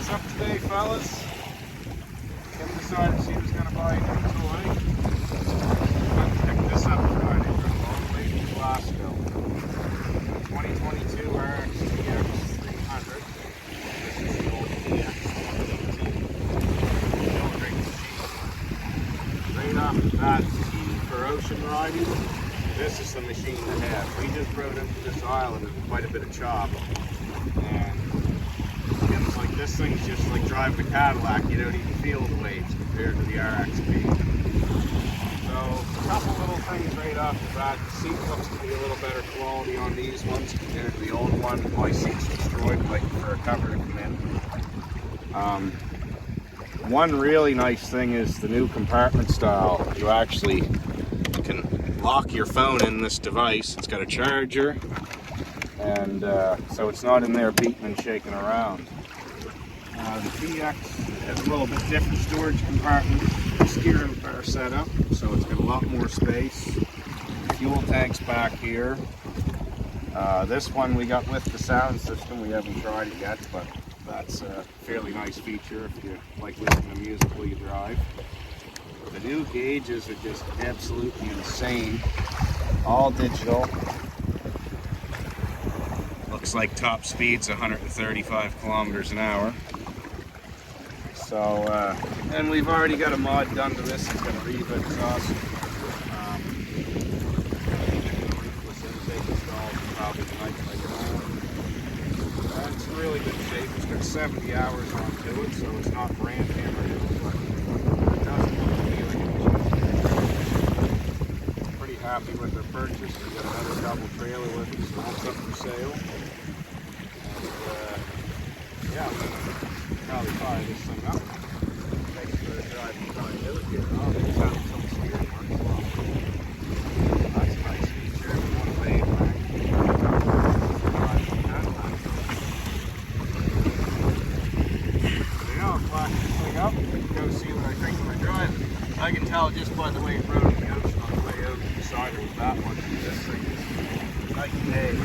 What's up today, fellas? Kim decided she was going to buy a new toy. Went and picked this up Friday from all the way from Glasgow. 2022 Rxt-X 300. This is the old TX 118. Still a great machine. Right off the bat, for ocean riding, this is the machine to have. We just rode into this island with quite a bit of chop. And it's like this thing's just like driving a Cadillac. You don't even feel the waves compared to the RXP. So a couple little things right off the bat. The seat looks to be a little better quality on these ones compared to the old one. My seat's destroyed, waiting for a cover to come in. One really nice thing is the new compartment style. You actually can lock your phone in this device. It's got a charger, and so it's not in there beating and shaking around. The TX has a little bit different storage compartment, steering bar setup, so it's got a lot more space. Fuel tank's back here. This one we got with the sound system. We haven't tried it yet, but that's a fairly nice feature if you like listening to music while you drive. The new gauges are just absolutely insane. All digital. Looks like top speed's 135 kilometers an hour. So, and we've already got a mod done to this. It's got a Riva exhaust. Roofless intake installed probably tonight later on. It's in really good shape. It's got 70 hours onto it, so it's not brand hammered in, but it doesn't look to me like it's pretty happy with the purchase. We've got another double trailer with us, so that's up for sale. And yeah, probably fire this thing up. Thanks for driving by it here. Oh, they just have some steering work as well. That's a nice feature. We want to lay it back. So yeah, I'll flash this thing up and go see what I think when I drive it. I can tell just by the way it rode in the ocean on the way over the side with that one. This thing is night and day.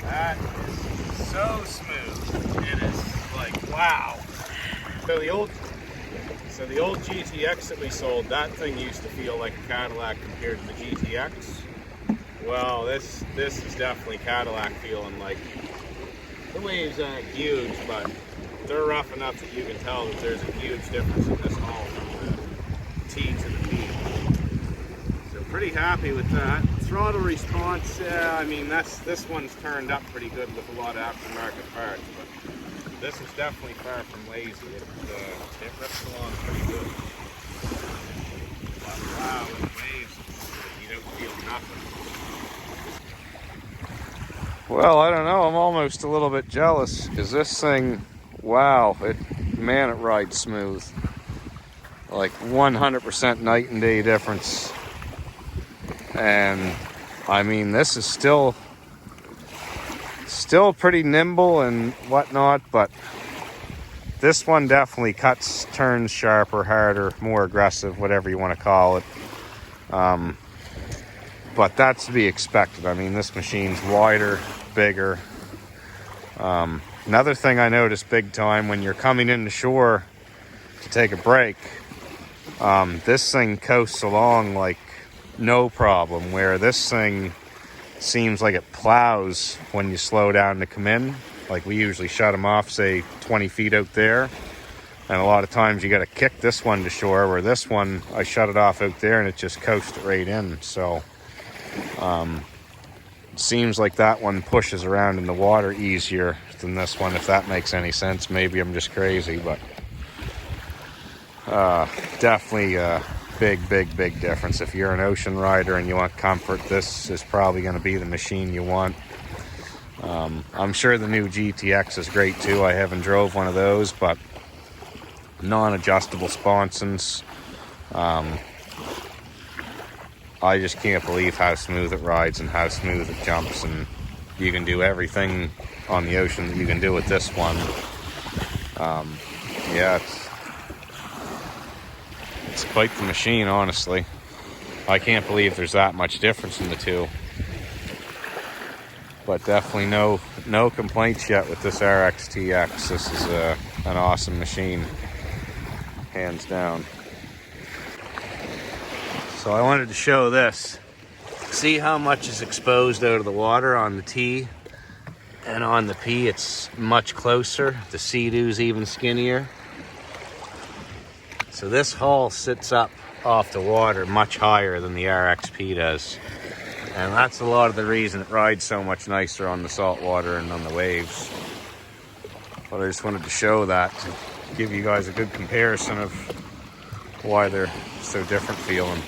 That is so smooth. It is like, wow. So the old GTX that we sold, that thing used to feel like a Cadillac compared to the GTX. Well, this is definitely Cadillac feeling. Like, the waves aren't huge, but they're rough enough that you can tell that there's a huge difference in this hull from the T to the P. So pretty happy with that. Throttle response, I mean, this one's turned up pretty good with a lot of aftermarket parts, but this is definitely far from lazy. It rips along pretty good. But wow, with the waves, you don't feel nothing. Well, I don't know, I'm almost a little bit jealous because this thing wow, man, it rides smooth. Like 100% night and day difference. And I mean, this is still pretty nimble and whatnot, but this one definitely cuts, turns sharper, harder, more aggressive, whatever you want to call it. But that's to be expected. I mean, this machine's wider, bigger. Another thing I noticed big time, when you're coming in the shore to take a break, this thing coasts along like no problem, where this thing seems like it plows when you slow down to come in. Like, we usually shut them off, say 20 feet out there, and a lot of times you got to kick this one to shore, where this one, I shut it off out there and it just coasted right in. So it seems like that one pushes around in the water easier than this one, if that makes any sense. Maybe I'm just crazy, but definitely a big difference. If you're an ocean rider and you want comfort, this is probably going to be the machine you want. I'm sure the new Rxt-X is great too. I haven't drove one of those, but non-adjustable sponsons. I just can't believe how smooth it rides and how smooth it jumps, and you can do everything on the ocean that you can do with this one. Yeah, it's quite the machine, honestly. I can't believe there's that much difference in the two. But definitely no complaints yet with this Rxt-X. This is an awesome machine, hands down. So I wanted to show this. See how much is exposed out of the water on the T, and on the P it's much closer. The Seadoo's even skinnier. So this hull sits up off the water much higher than the RXP does. And that's a lot of the reason it rides so much nicer on the salt water and on the waves. But I just wanted to show that, to give you guys a good comparison of why they're so different feeling.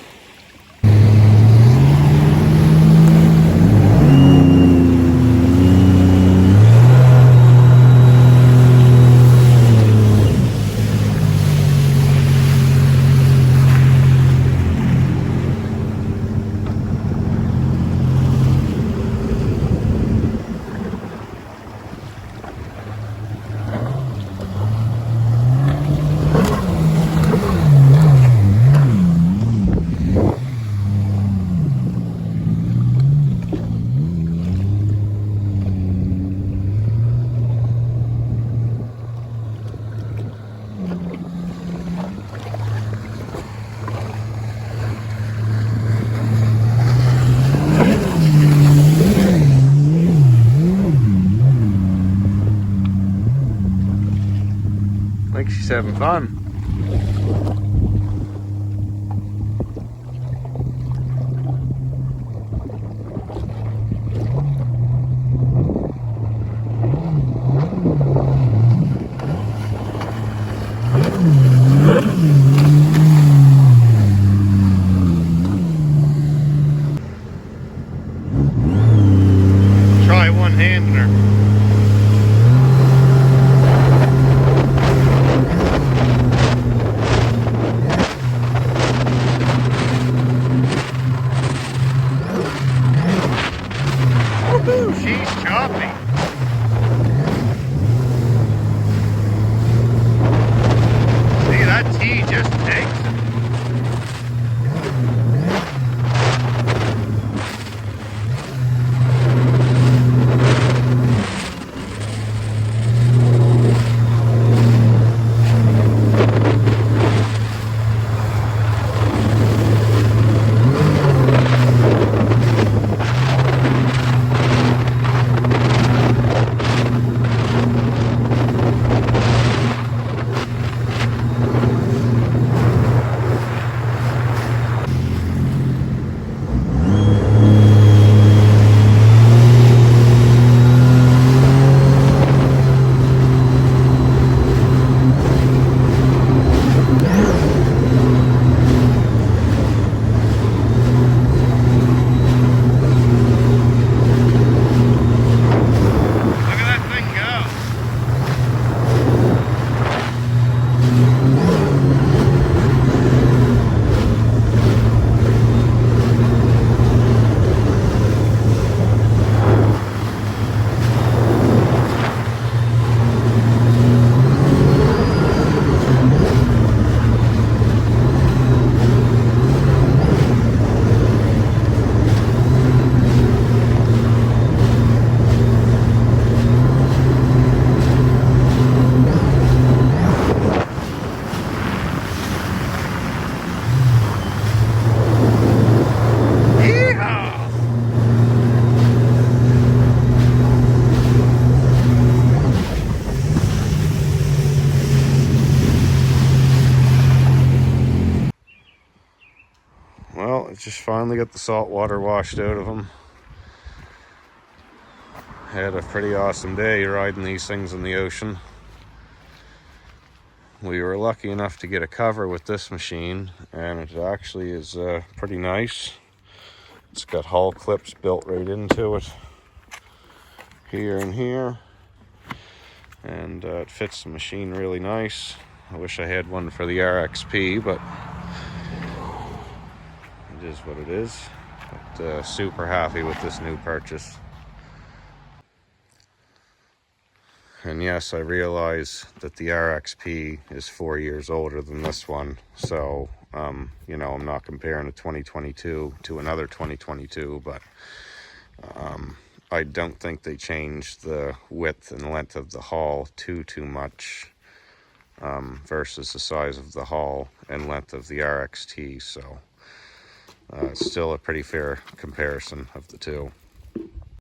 I think she's having fun. Try one-handing her. just finally got the salt water washed out of them. Had a pretty awesome day riding these things in the ocean. We were lucky enough to get a cover with this machine, and it actually is pretty nice. It's got hull clips built right into it, here and here, and it fits the machine really nice. I wish I had one for the RXP, but it is what it is. But super happy with this new purchase. And yes, I realize that the RXP is 4 years older than this one. So, you know, I'm not comparing a 2022 to another 2022, but I don't think they changed the width and length of the hull too much versus the size of the hull and length of the RXT. So, it's still a pretty fair comparison of the two.